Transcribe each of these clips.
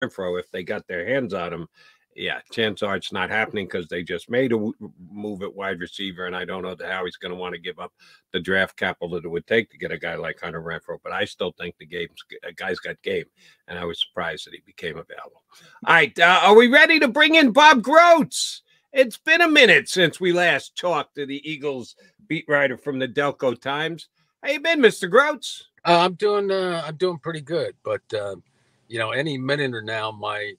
Renfro, if they got their hands on him, yeah, chances are it's not happening because they just made a move at wide receiver, and I don't know how he's going to want to give up the draft capital that it would take to get a guy like Hunter Renfro. But I still think the guy's got game, and I was surprised that he became available. All right, are we ready to bring in Bob Grotz? It's been a minute since we last talked to the Eagles beat writer from the Delco Times. How you been, Mr. Grotz? I'm doing pretty good, but any minute or now, my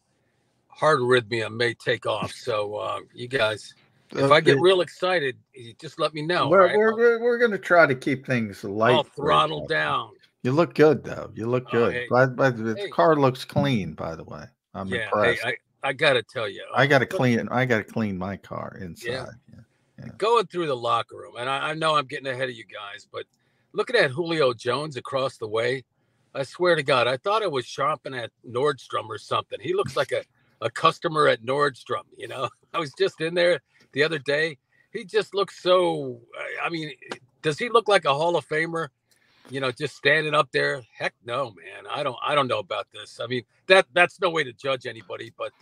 heart arrhythmia may take off. So you guys, if I get real excited, you just let me know. We're going to try to keep things light. I'll throttle down. You look good, though. You look good. Hey, the car looks clean, by the way. I'm impressed. Hey, I got to tell you, I got to clean my car inside. Yeah. Going through the locker room, and I know I'm getting ahead of you guys, but looking at Julio Jones across the way, I swear to God, I thought I was shopping at Nordstrom or something. He looks like a customer at Nordstrom, I was just in there the other day. He just looks so, does he look like a Hall of Famer? Just standing up there? Heck no, man. I don't know about this. I mean, that's no way to judge anybody, but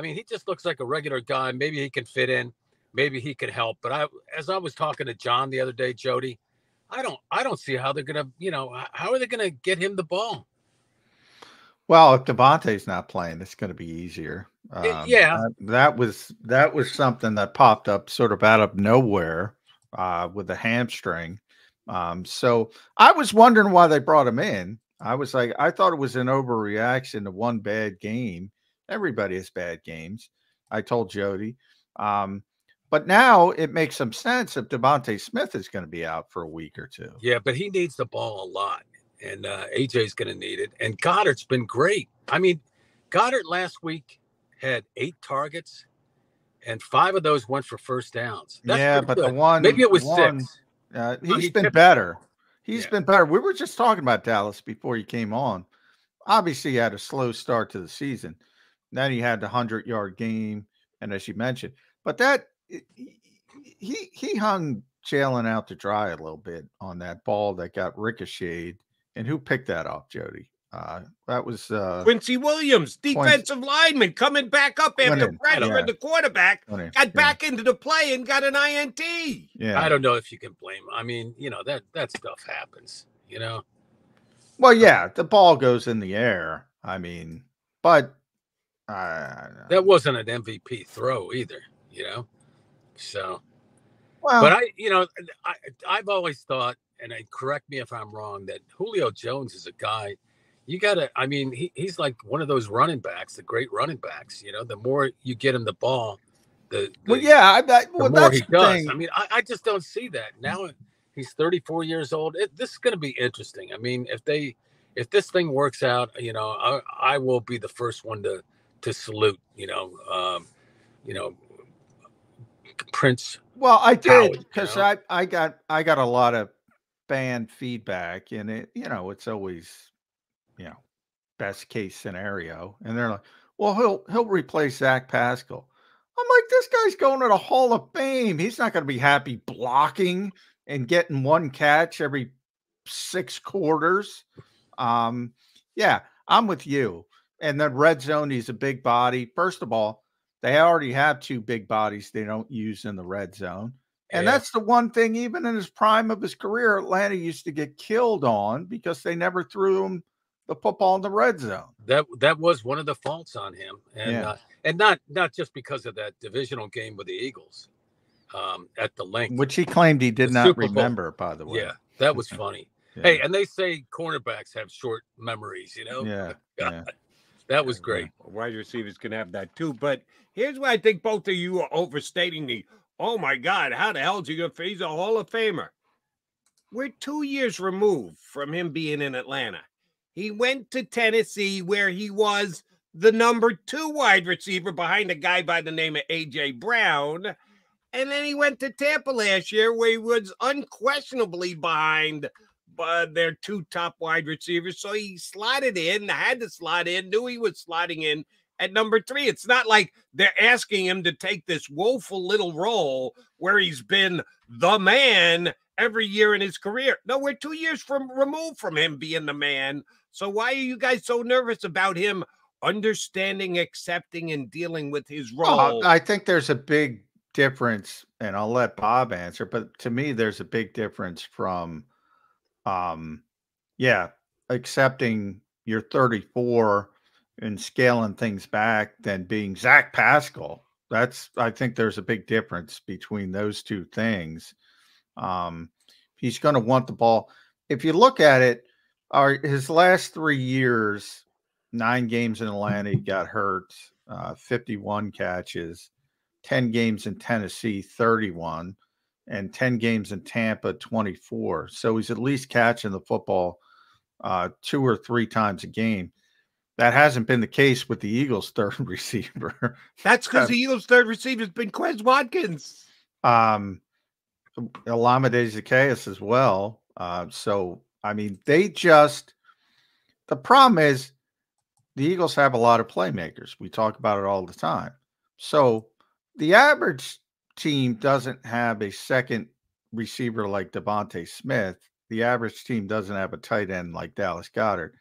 he just looks like a regular guy. Maybe he can fit in, maybe he can help. But as I was talking to John the other day, Jody, I don't see how they're gonna, how are they gonna get him the ball? Well, if Devontae's not playing, it's going to be easier. That was something that popped up sort of out of nowhere with the hamstring. So I was wondering why they brought him in. I thought it was an overreaction to one bad game. Everybody has bad games. I told Jody. But now it makes some sense if Devontae Smith is going to be out for a week or two. Yeah, but he needs the ball a lot. And AJ's going to need it. And Goddard's been great. Goddard last week had 8 targets, and 5 of those went for first downs. That's but good. the one, maybe it was 6. He's been better. He's been better. We were just talking about Dallas before you came on. Obviously, he had a slow start to the season. Then he had the 100-yard game, and as you mentioned, but he hung Jalen out to dry a little bit on that ball that got ricocheted. And who picked that up, Jody? That was Quincy Williams, defensive lineman, coming back up after pressure and the quarterback got back into the play and got an INT. Yeah, I don't know if you can blame him. That stuff happens. Well, yeah, the ball goes in the air. But that wasn't an MVP throw either. So, well, but I've always thought, and correct me if I'm wrong, that Julio Jones is a guy you got to, he's like one of those running backs, the great running backs. The more you get him the ball, the more he does. I just don't see that. Now he's 34 years old. This is going to be interesting. If this thing works out, I will be the first one to salute, Prince. Well, I did, because I got a lot of fan feedback, and it's always, best case scenario. And they're like, well, he'll replace Zach Pascal. I'm like, this guy's going to the Hall of Fame. He's not going to be happy blocking and getting one catch every 6 quarters. Yeah, I'm with you. And then red zone, he's a big body. First of all, they already have 2 big bodies they don't use in the red zone. And that's the one thing, even in his prime of his career, Atlanta used to get killed on because they never threw him the football in the red zone. That was one of the faults on him. And not just because of that divisional game with the Eagles at the link. Which he claimed he did not remember, by the way. Yeah, that was funny. Yeah. Hey, and they say cornerbacks have short memories, Yeah. That was great. Wide receivers can have that too. But here's why I think both of you are overstating the, oh my God, how the hell is he going to he's a Hall of Famer? We're 2 years removed from him being in Atlanta. He went to Tennessee, where he was the number 2 wide receiver behind a guy by the name of A.J. Brown. And then he went to Tampa last year, where he was unquestionably behind their 2 top wide receivers. So he slotted in, had to slot in, knew he was slotting in at number 3. It's not like they're asking him to take this woeful little role where he's been the man every year in his career. No, we're 2 years removed from him being the man. So why are you guys so nervous about him understanding, accepting, and dealing with his Oh, role? I think there's a big difference, and I'll let Bob answer, but to me, there's a big difference from, yeah, accepting you're 34 and scaling things back than being Zach Pascal. I think there's a big difference between those two things. He's going to want the ball. If you look at it, his last 3 years, 9 games in Atlanta, he got hurt, 51 catches, 10 games in Tennessee, 31, and 10 games in Tampa, 24. So he's at least catching the football 2 or 3 times a game. That hasn't been the case with the Eagles' third receiver. That's because the Eagles' third receiver has been Quez Watkins. Olamide Zaccheaus as well. So, I mean, the problem is the Eagles have a lot of playmakers. We talk about it all the time. So the average team doesn't have a second receiver like Devontae Smith. The average team doesn't have a tight end like Dallas Goedert.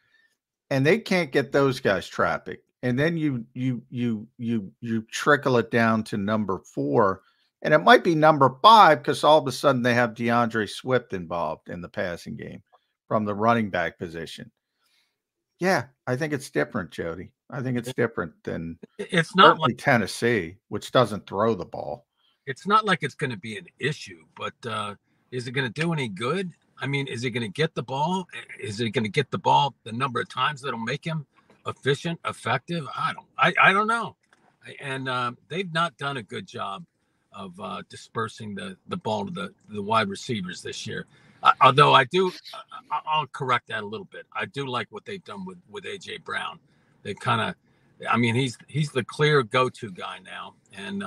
And they can't get those guys traffic. And then you trickle it down to number 4. And it might be number 5 because all of a sudden they have DeAndre Swift involved in the passing game from the running back position. Yeah, I think it's different, Jody. I think it's different than it's not like Tennessee, which doesn't throw the ball. It's not like it's going to be an issue, but is it going to do any good? I mean, is he going to get the ball? Is he going to get the ball the number of times that'll make him efficient, effective? I don't know. And they've not done a good job of dispersing the ball to the wide receivers this year. Although I'll correct that a little bit. I do like what they've done with AJ Brown. They kind of, I mean, he's the clear go-to guy now, and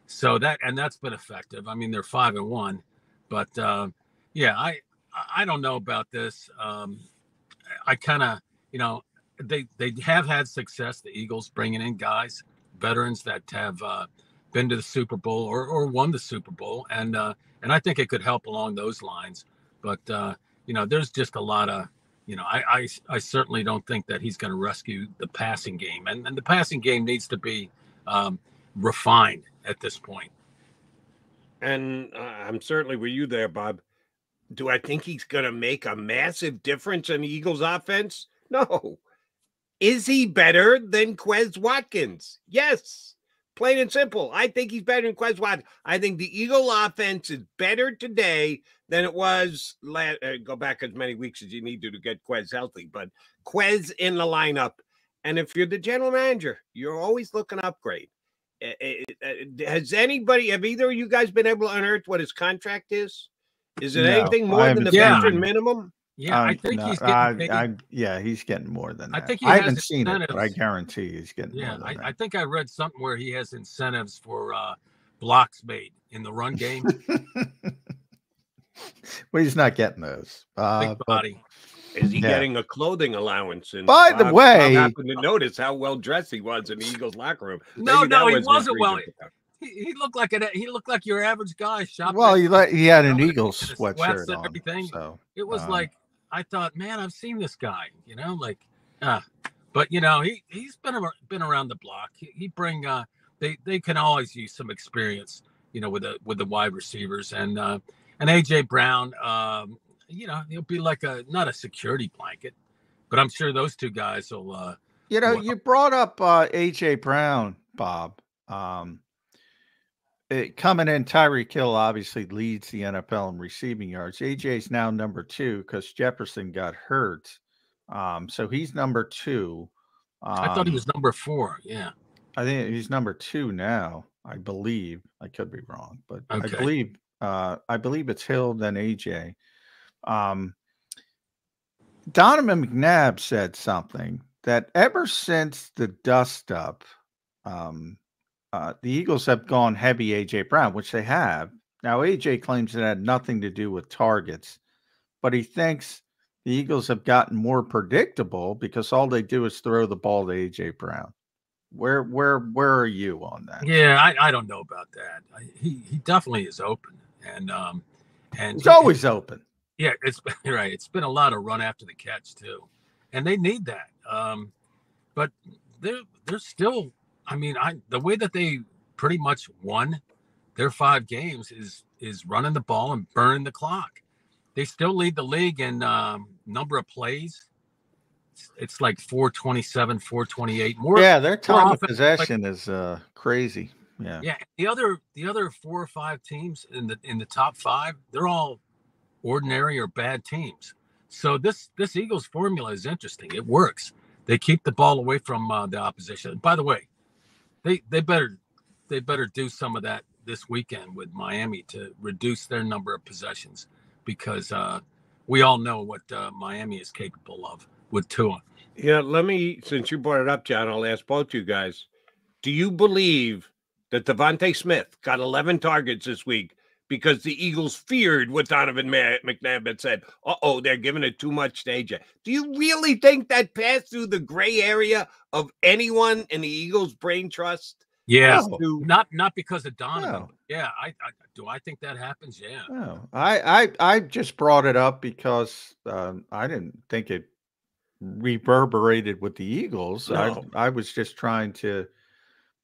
so that's been effective. I mean, they're 5-1, but yeah, I don't know about this. I kind of, they have had success, the Eagles, bringing in guys, veterans that have been to the Super Bowl or won the Super Bowl, and I think it could help along those lines. But there's just a lot of, I certainly don't think that he's going to rescue the passing game, and the passing game needs to be refined at this point. And I'm certainly with you there, Bob. Do I think he's going to make a massive difference in the Eagles' offense? No. Is he better than Quez Watkins? Yes. Plain and simple. I think he's better than Quez Watkins. I think the Eagle offense is better today than it was go back as many weeks as you need to get Quez healthy, but Quez in the lineup. And if you're the general manager, you're always looking to upgrade. Have either of you guys been able to unearth what his contract is? Is it anything more than the veteran minimum? Yeah, I think he's getting paid. He's getting more than that. I think I haven't seen it, but I guarantee he's getting more than that. I think I read something where he has incentives for blocks made in the run game. Well, he's not getting those. Big body. Is he getting a clothing allowance? And by the way, I happened to notice how well dressed he was in the Eagles locker room. No, he wasn't well. He looked like your average guy shopping. Well, he had an Eagles sweatshirt on, everything. So it was like, I thought, man, I've seen this guy, but he's been around the block. He bring they can always use some experience, with the wide receivers, and AJ Brown, he'll be like not a security blanket, but I'm sure those two guys will. You brought up AJ Brown, Bob. Coming in, Tyreek Hill obviously leads the NFL in receiving yards. AJ's now number 2 because Jefferson got hurt. So he's number 2. I thought he was number 4. Yeah. I think he's number 2 now, I believe. I could be wrong, but okay. I believe it's Hill, then AJ. Donovan McNabb said something that ever since the dust up, the Eagles have gone heavy AJ Brown, which they have. Now, AJ claims it had nothing to do with targets, but he thinks the Eagles have gotten more predictable because all they do is throw the ball to AJ Brown. Where are you on that? Yeah, I don't know about that. He definitely is open, and he's always open. Yeah, it's right. It's been a lot of run after the catch too, and they need that. But they're still. I mean, the way that they pretty much won their 5 games is running the ball and burning the clock. They still lead the league in number of plays. It's like 427, 428. More. Yeah, their time of possession is crazy. Yeah. Yeah. The other 4 or 5 teams in the top 5, they're all ordinary or bad teams. So this Eagles formula is interesting. It works. They keep the ball away from the opposition. By the way, they better do some of that this weekend with Miami to reduce their number of possessions, because we all know what Miami is capable of with Tua. Yeah, since you brought it up, John, I'll ask both you guys. Do you believe that Devontae Smith got 11 targets this week because the Eagles feared what Donovan McNabb had said? Uh-oh, they're giving it too much to AJ. Do you really think that passed through the gray area of anyone in the Eagles' brain trust? Yeah, not because of Donovan. No. Yeah, I think that happens. Yeah. No, I just brought it up because I didn't think it reverberated with the Eagles. No. I was just trying to.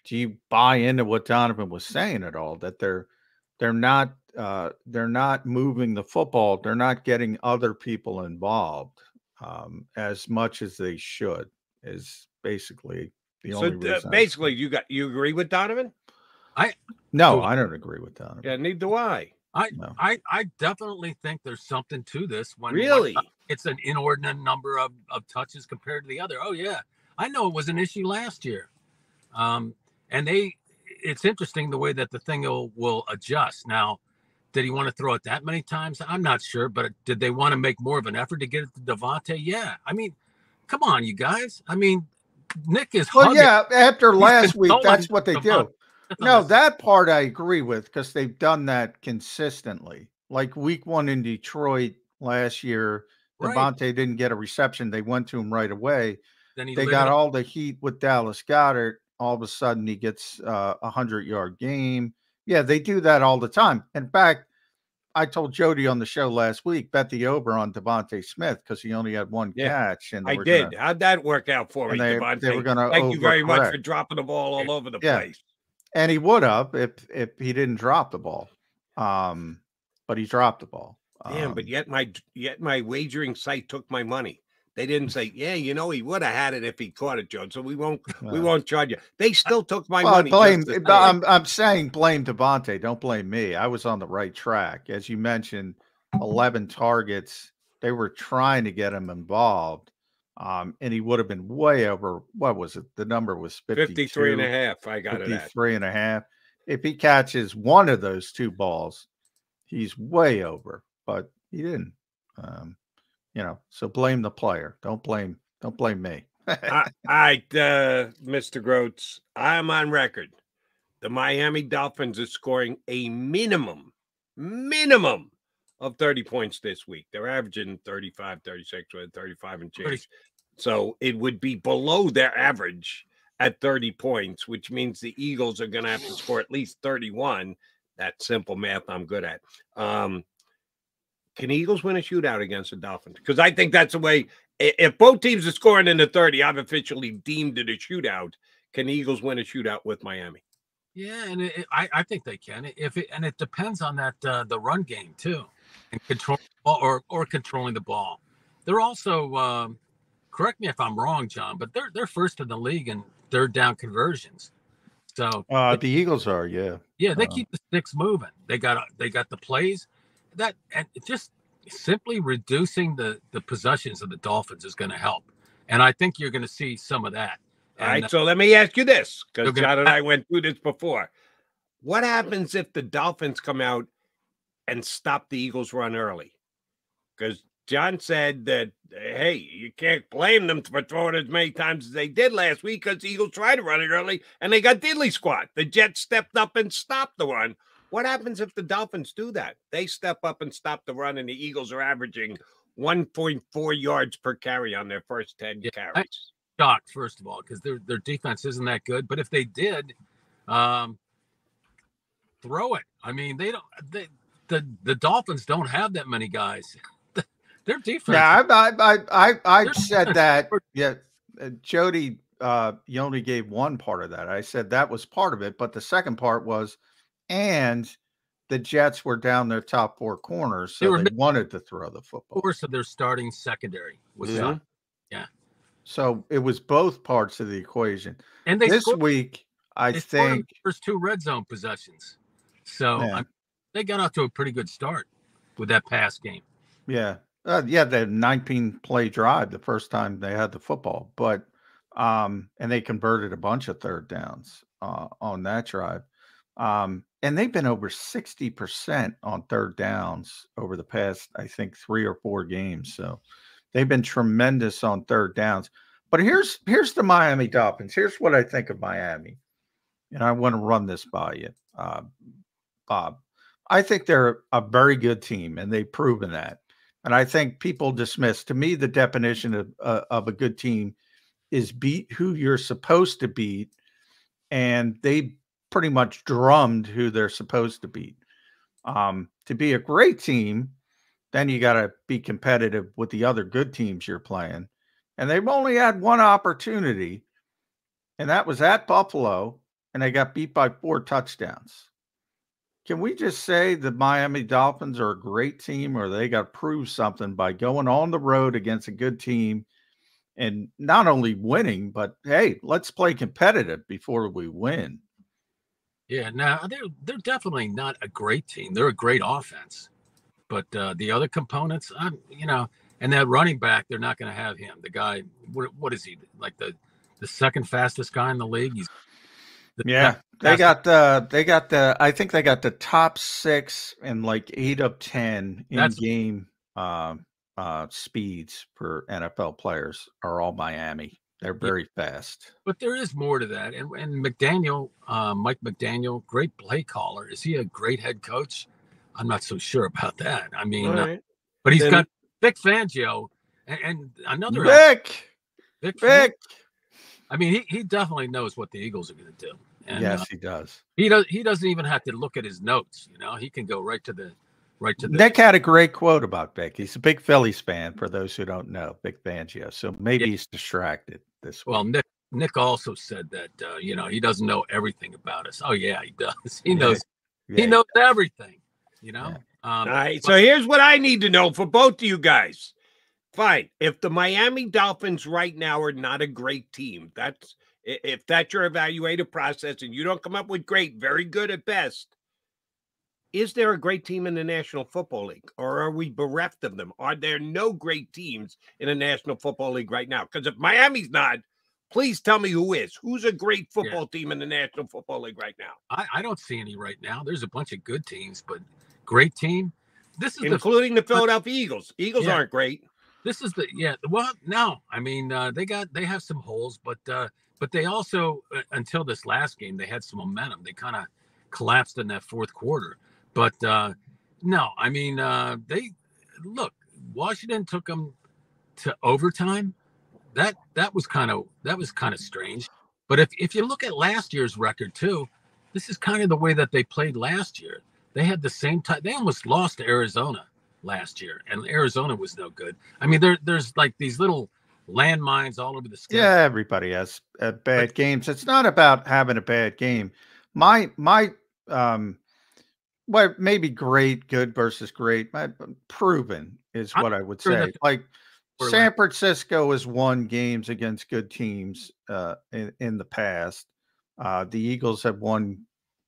Do you buy into what Donovan was saying at all? That they're not moving the football. They're not getting other people involved as much as they should. Is basically the only reason. Basically, you agree with Donovan? No, I don't agree with Donovan. Yeah, neither do I. I definitely think there's something to this. Really? It's an inordinate number of touches compared to the other. Oh yeah, I know it was an issue last year. And it's interesting the way that the thing will adjust. Now, did he want to throw it that many times? I'm not sure, but did they want to make more of an effort to get it to Devontae? Yeah. I mean, come on, you guys. I mean, Nick is hugging. Yeah, after last week, that's what they do. No, that part I agree with, because they've done that consistently. Like week 1 in Detroit last year, Devontae didn't get a reception. They went to him right away. Then they got all the heat with Dallas Goedert. All of a sudden, he gets a 100-yard game. Yeah, they do that all the time. In fact, I told Jody on the show last week, bet the over on Devontae Smith because he only had 1 catch. And I did. How'd that work out for me, Devontae? They were going to Thank you very much for dropping the ball all over the place. And he would have if he didn't drop the ball. But he dropped the ball. Damn, but yet my wagering site took my money. They didn't say, yeah, he would have had it if he caught it, Joe. So we won't charge you. They still took my money. I'm saying blame Devontae. Don't blame me. I was on the right track. As you mentioned, 11 targets. They were trying to get him involved. And he would have been way over. What was it? The number was 53 and a half. I got 53 and a half. If he catches one of those 2 balls, he's way over. But he didn't. So blame the player. Don't blame me. All right, Mr. Grotz, I'm on record. The Miami Dolphins are scoring a minimum of 30 points this week. They're averaging 35, 36, or 35 and change. So it would be below their average at 30 points, which means the Eagles are going to have to score at least 31. That simple math I'm good at. Can Eagles win a shootout against the Dolphins? Because I think that's the way. If both teams are scoring in the 30, I've officially deemed it a shootout. Can Eagles win a shootout with Miami? Yeah, and I think they can. And it depends on that the run game too, and control or controlling the ball. They're also correct me if I'm wrong, John, but they're first in the league in 3rd down conversions. So the Eagles are, yeah, they keep the sticks moving. They got the plays. That and just simply reducing the possessions of the Dolphins is going to help, and I think you're going to see some of that. All right, so let me ask you this, because John and I went through this before. What happens if the Dolphins come out and stop the Eagles' run early? Because John said that, hey, you can't blame them for throwing as many times as they did last week because the Eagles tried to run it early and they got diddly squat. The Jets stepped up and stopped the run. What happens if the Dolphins do that? They step up and stop the run, and the Eagles are averaging 1.4 yards per carry on their first 10 carries. I'm shocked, first of all, because their defense isn't that good. But if they did, throw it. I mean, the Dolphins don't have that many guys. Their defense. Yeah, I've said that. Yeah, Jody you only gave one part of that. I said that was part of it, but the second part was, and the Jets were down their top 4 corners, so they wanted to throw the football. Course of their starting secondary was yeah. So it was both parts of the equation. And they this week, I think, the first 2 red zone possessions. So they got off to a pretty good start with that pass game. Yeah. The 19-play drive the first time they had the football, but and they converted a bunch of third downs on that drive. And they've been over 60% on third downs over the past, I think, 3 or 4 games. So they've been tremendous on third downs. But here's the Miami Dolphins. Here's what I think of Miami. And I want to run this by you, Bob. I think they're a very good team, and they've proven that. And I think people dismiss, to me, the definition of a good team is beat who you're supposed to beat. And they pretty much drummed who they're supposed to beat. To be a great team, then you got to be competitive with the other good teams you're playing. And they've only had one opportunity, and that was at Buffalo, and they got beat by 4 touchdowns. Can we just say the Miami Dolphins are a great team, or they got to prove something by going on the road against a good team and not only winning, but, hey, let's play competitive before we win? Yeah, now they're definitely not a great team. They're a great offense. But the other components, and that running back, they're not going to have him. The guy, what is he, like the second fastest guy in the league? He's I think they got the top 6 and like 8 of 10 in game speeds for NFL players are all Miami. They're very fast. But there is more to that. And McDaniel, Mike McDaniel, great play caller. Is he a great head coach? I'm not so sure about that. I mean, but he's got Vic Fangio and another Vic. I mean, he definitely knows what the Eagles are going to do. And, yes, he does. He doesn't even have to look at his notes. He can go right to the. Nick had a great quote about Vic. He's a big Phillies fan, for those who don't know, Vic Fangio. So maybe he's distracted this week. Well, Nick also said that he doesn't know everything about us. Oh yeah, he does. He knows. He knows everything. All right. So here's what I need to know for both of you guys. Fine. If the Miami Dolphins right now are not a great team, if that's your evaluative process and you don't come up with great, very good at best, is there a great team in the National Football League, or are we bereft of them? Are there no great teams in the National Football League right now? Because if Miami's not, please tell me who is. Who's a great football team in the National Football League right now? I don't see any right now. There's a bunch of good teams, but great team. This is including the Philadelphia Eagles. Eagles aren't great. This is well, no. I mean, they have some holes, but they also, until this last game, they had some momentum. They kind of collapsed in that fourth quarter. But no, I mean, Washington took them to overtime. That was kind of strange. But if you look at last year's record too, this is kind of the way that they played last year. They had the same time. They almost lost to Arizona last year, and Arizona was no good. I mean, there's like these little landmines all over the schedule. Yeah, everybody has bad games. It's not about having a bad game. My well, maybe great, good versus great. Proven is what I would say. Like San Francisco has won games against good teams in the past. The Eagles have won,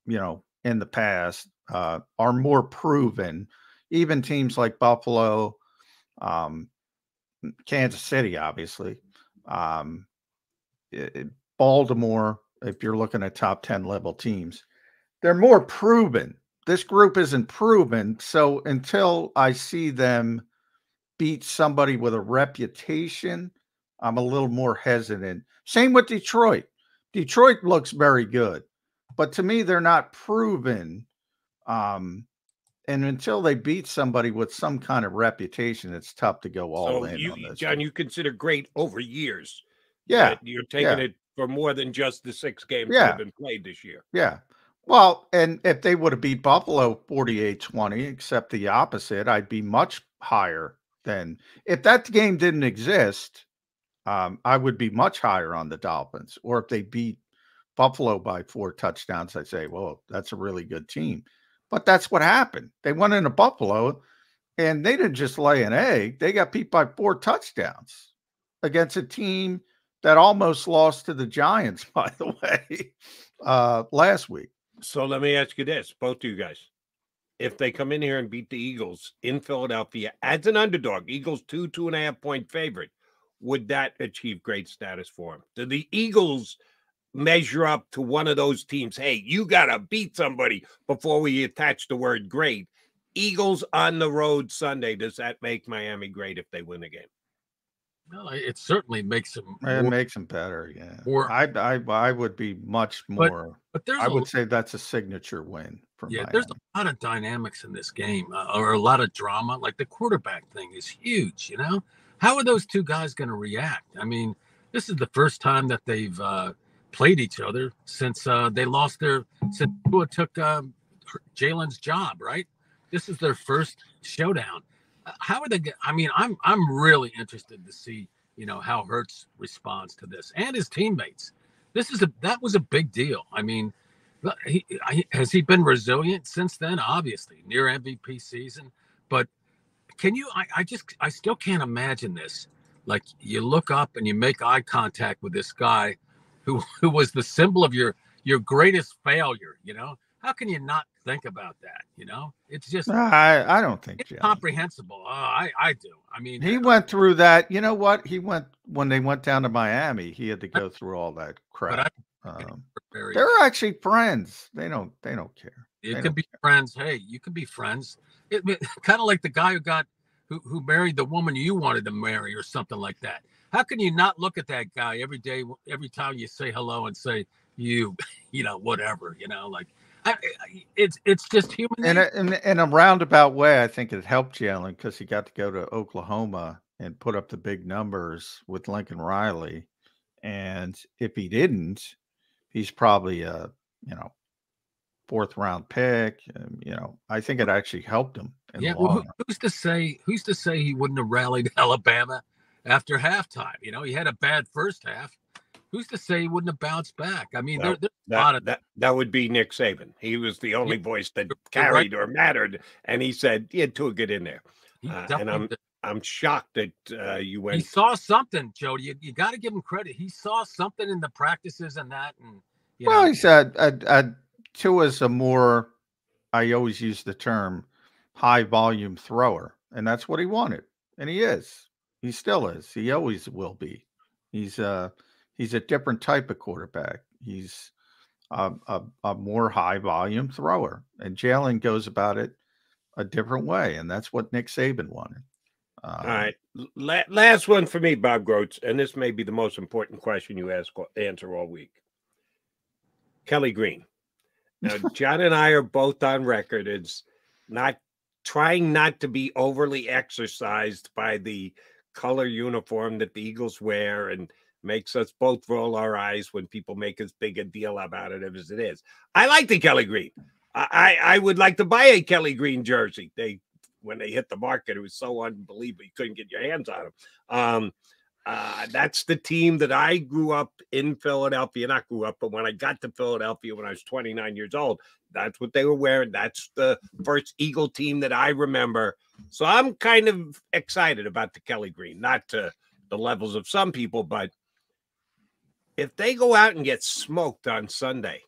in the past, are more proven. Even teams like Buffalo, Kansas City, obviously, Baltimore, if you're looking at top 10 level teams, they're more proven. This group isn't proven. So until I see them beat somebody with a reputation, I'm a little more hesitant. Same with Detroit. Detroit looks very good, but to me, they're not proven. And until they beat somebody with some kind of reputation, it's tough to go all in on this. John, you consider great over years. Yeah. You're taking it for more than just the 6 games that have been played this year. Yeah. Well, and if they would have beat Buffalo 48-20, except the opposite, I'd be much higher than if that game didn't exist. I would be much higher on the Dolphins. Or if they beat Buffalo by 4 touchdowns, I'd say, well, that's a really good team. But that's what happened. They went into Buffalo, and they didn't just lay an egg. They got beat by 4 touchdowns against a team that almost lost to the Giants, by the way, last week. So let me ask you this, both of you guys. If they come in here and beat the Eagles in Philadelphia as an underdog, Eagles 2.5 point favorite, would that achieve great status for them? Do the Eagles measure up to one of those teams? Hey, you got to beat somebody before we attach the word great. Eagles on the road Sunday. Does that make Miami great if they win the game? Well, it certainly makes them. It makes them better. Yeah. I would be much more. But there's I would say that's a signature win for Miami. There's a lot of dynamics in this game, or a lot of drama. Like the quarterback thing is huge. You know, how are those two guys going to react? I mean, this is the first time that they've played each other since they lost since Tua took Jalen's job, right? This is their first showdown. How are they? I mean, I'm really interested to see, you know, how Hurts responds to this and his teammates. That was a big deal. I mean, has he been resilient since then? Obviously, near MVP season. But can you? I still can't imagine this. Like you look up and you make eye contact with this guy, who was the symbol of your greatest failure. You know, how can you not think about that? You know, it's just I don't think it's incomprehensible. I do. I mean, he went through that. You know what? He went when they went down to Miami. He had to go through all that crap. They're actually friends. They don't care. You can be friends. Hey, you can be friends. Kind of like the guy who married the woman you wanted to marry or something like that. How can you not look at that guy every day, every time you say hello and say you know, whatever, you know, like it's just human. In a roundabout way, I think it helped Jalen because he got to go to Oklahoma and put up the big numbers with Lincoln Riley. And if he didn't, he's probably a, you know, 4th round pick. You know, I think it actually helped him. Well, who's to say he wouldn't have rallied Alabama after halftime? You know, he had a bad first half. Who's to say he wouldn't have bounced back? I mean, there's a lot of that would be Nick Saban. He was the only voice that carried or mattered, and he said he had to get in there. And I'm shocked that you went. He saw something, Jody. You got to give him credit. He saw something in the practices and that, and he said Tua's a more. I always use the term high volume thrower, and that's what he wanted, and he is. He still is. He always will be. He's a different type of quarterback. He's a more high volume thrower, and Jalen goes about it a different way, and that's what Nick Saban wanted. All right, last one for me, Bob Grotz, and this may be the most important question you answer all week. Kelly Green. Now, John and I are both on record as trying not to be overly exercised by the color uniform that the Eagles wear, and makes us both roll our eyes when people make as big a deal about it as it is. I like the Kelly Green. I would like to buy a Kelly Green jersey. When they hit the market, it was so unbelievable you couldn't get your hands on them. That's the team that I grew up in Philadelphia. Not grew up, but when I got to Philadelphia when I was 29 years old, that's what they were wearing. That's the first Eagle team that I remember. So I'm kind of excited about the Kelly Green, not to the levels of some people, but if they go out and get smoked on Sunday,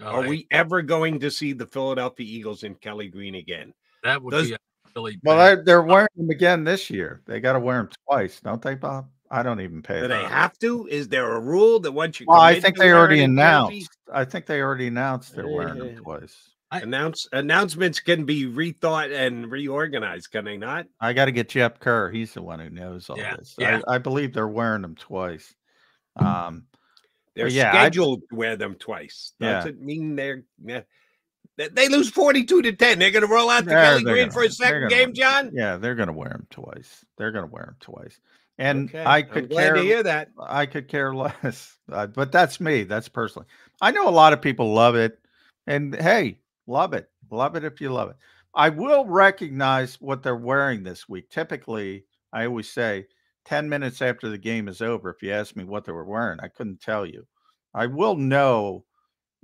are we ever going to see the Philadelphia Eagles in Kelly Green again? That would be really bad. Well, they're wearing them again this year. They got to wear them twice, don't they, Bob? I don't even pay. Do they have to? Is there a rule that once you? Well, I think they already announced. I think they already announced they're wearing them twice. Announcements can be rethought and reorganized, can they not? I got to get Jeff Kerr. He's the one who knows all this. Yeah. I believe they're wearing them twice. They're scheduled to wear them twice. Doesn't mean they lose 42-10. They're going to roll out the Kelly Green for a second game, John? Yeah, they're going to wear them twice. And okay. I could glad to hear that. I could care less. But that's me. That's personally. I know a lot of people love it. And hey, love it. Love it if you love it. I will recognize what they're wearing this week. Typically, I always say, 10 minutes after the game is over, if you ask me what they were wearing, I couldn't tell you. I will know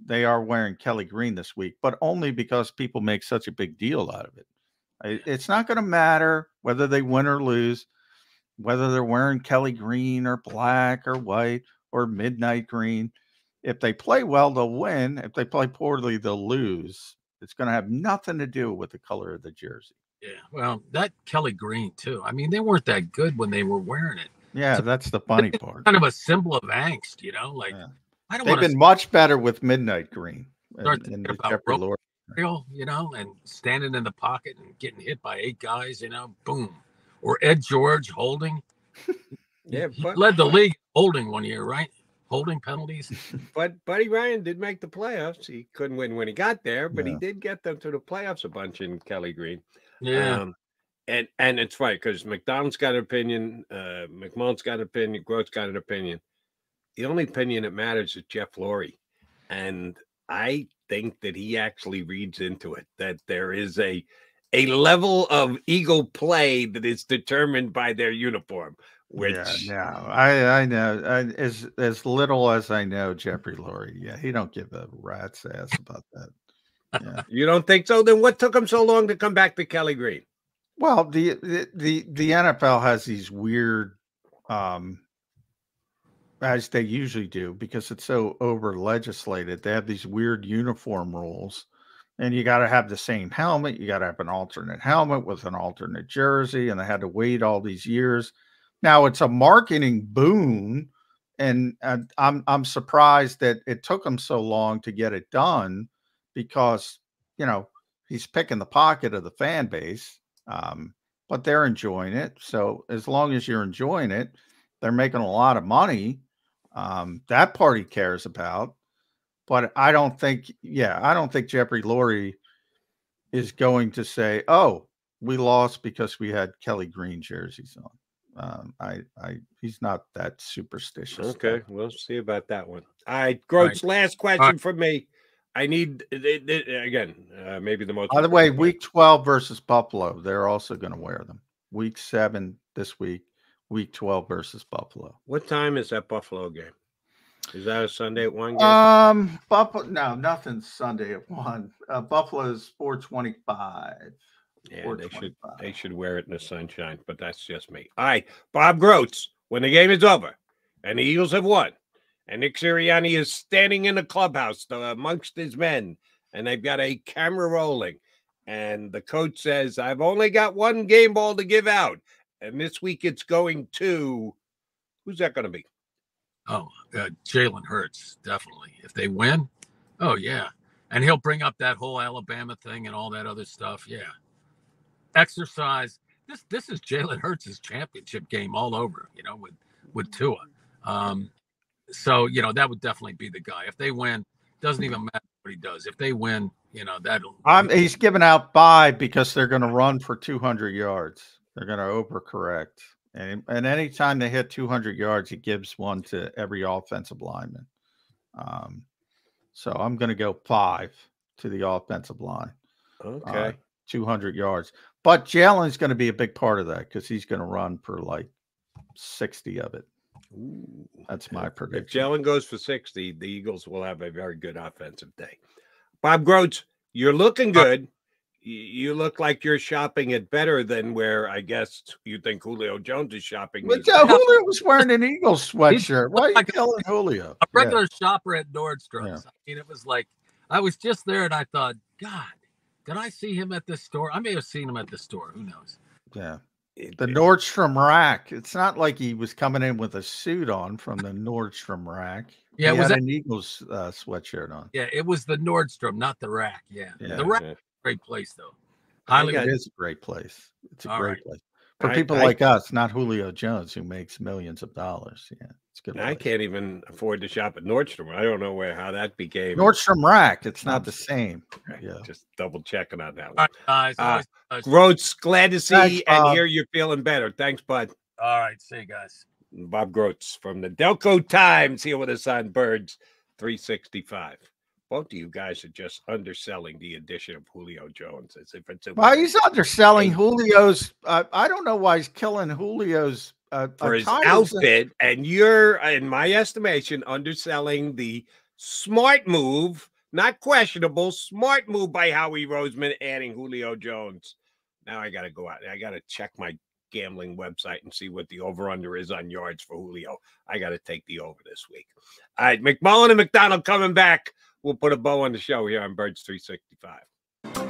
they are wearing Kelly green this week, but only because people make such a big deal out of it. It's not going to matter whether they win or lose, whether they're wearing Kelly green or black or white or midnight green. If they play well, they'll win. If they play poorly, they'll lose. It's going to have nothing to do with the color of the jersey. Yeah, well, that Kelly green too. I mean, they weren't that good when they were wearing it. Yeah, that's the funny part. Kind of a symbol of angst, you know. Like, I don't. They've been much better with midnight green. And about real, you know, and standing in the pocket and getting hit by 8 guys, you know, boom. Or Ed George holding. Yeah, he led the league holding one year, right? Holding penalties. But Buddy Ryan did make the playoffs. He couldn't win when he got there, but he did get them to the playoffs a bunch in Kelly green. Yeah. And it's funny because McDonald's got an opinion, McMullen's got an opinion, Grotz got an opinion. The only opinion that matters is Jeff Lurie. And I think that he actually reads into it, that there is a level of Eagle play that is determined by their uniform. Which I know. As little as I know Jeffrey Lurie, he don't give a rat's ass about that. Yeah. You don't think so? Then what took him so long to come back to Kelly green? Well, the NFL has these weird, as they usually do, because it's so over legislated. They have these weird uniform rules, and you got to have the same helmet. You got to have an alternate helmet with an alternate jersey, and they had to wait all these years. Now it's a marketing boon, and I'm surprised that it took them so long to get it done, because he's picking the pocket of the fan base, but they're enjoying it. So as long as you're enjoying it, they're making a lot of money. That party cares about, but I don't think Jeffrey Lurie is going to say, "Oh, we lost because we had Kelly green jerseys on." He's not that superstitious. Okay, we'll see about that one. All right, Grotz, last question from me. I need again, maybe the most. By the way, week 12 versus Buffalo, they're also going to wear them. Week 7 this week. Week 12 versus Buffalo. What time is that Buffalo game? Is that a Sunday at 1 game? Buffalo. No, nothing's Sunday at 1. Buffalo's 4:25. Yeah, they should wear it in the sunshine, but that's just me. All right, Bob Grotz, when the game is over and the Eagles have won, and Nick Sirianni is standing in the clubhouse amongst his men, and they've got a camera rolling, and the coach says, "I've only got one game ball to give out, and this week it's going to," who's that going to be? Oh, Jalen Hurts, definitely. If they win, oh yeah, and he'll bring up that whole Alabama thing and all that other stuff. Yeah. Exercise. This is Jalen Hurts' championship game all over, with Tua. So that would definitely be the guy. If they win, doesn't even matter what he does. If they win, that'll. He's giving out 5 because they're going to run for 200 yards. They're going to overcorrect, and anytime they hit 200 yards, he gives one to every offensive lineman. So I'm going to go 5 to the offensive line. Okay. 200 yards. But Jalen's going to be a big part of that because he's going to run for like 60 of it. Ooh. That's my prediction. If Jalen goes for 60, the Eagles will have a very good offensive day. Bob Grotz, you're looking good. You look like you're shopping at better than where I guess you think Julio Jones is shopping. But Julio was wearing an Eagles sweatshirt. Why are you killing Julio? A regular shopper at Nordstrom's. Yeah. I mean, it was like, I was just there and I thought, God, did I see him at the store? I may have seen him at the store. Who knows? Yeah. The Nordstrom rack. It's not like he was coming in with a suit on from the Nordstrom rack. Yeah, he had an Eagles sweatshirt on. Yeah, it was the Nordstrom, not the rack. Yeah. The rack is a great place, though. It is a great place. It's a great place. For people like us, not Julio Jones, who makes millions of dollars. Yeah, it's good. I can't even afford to shop at Nordstrom. I don't know how that became. Nordstrom rack. It's not the same. Yeah, just double checking on that one. Guys, Grotz, glad to see and hear you're feeling better. Thanks, bud. All right, see you guys. Bob Grotz from the Delco Times here with us on Birds 365. Both of you guys are just underselling the addition of Julio Jones as if it's he's underselling Julio's. I don't know why he's killing Julio's for his outfit, and you're, in my estimation, underselling the smart move, not questionable, smart move by Howie Roseman adding Julio Jones. Now I got to go out. I got to check my gambling website and see what the over-under is on yards for Julio. I got to take the over this week. All right, McMullen and McDonald coming back. We'll put a bow on the show here on Birds 365.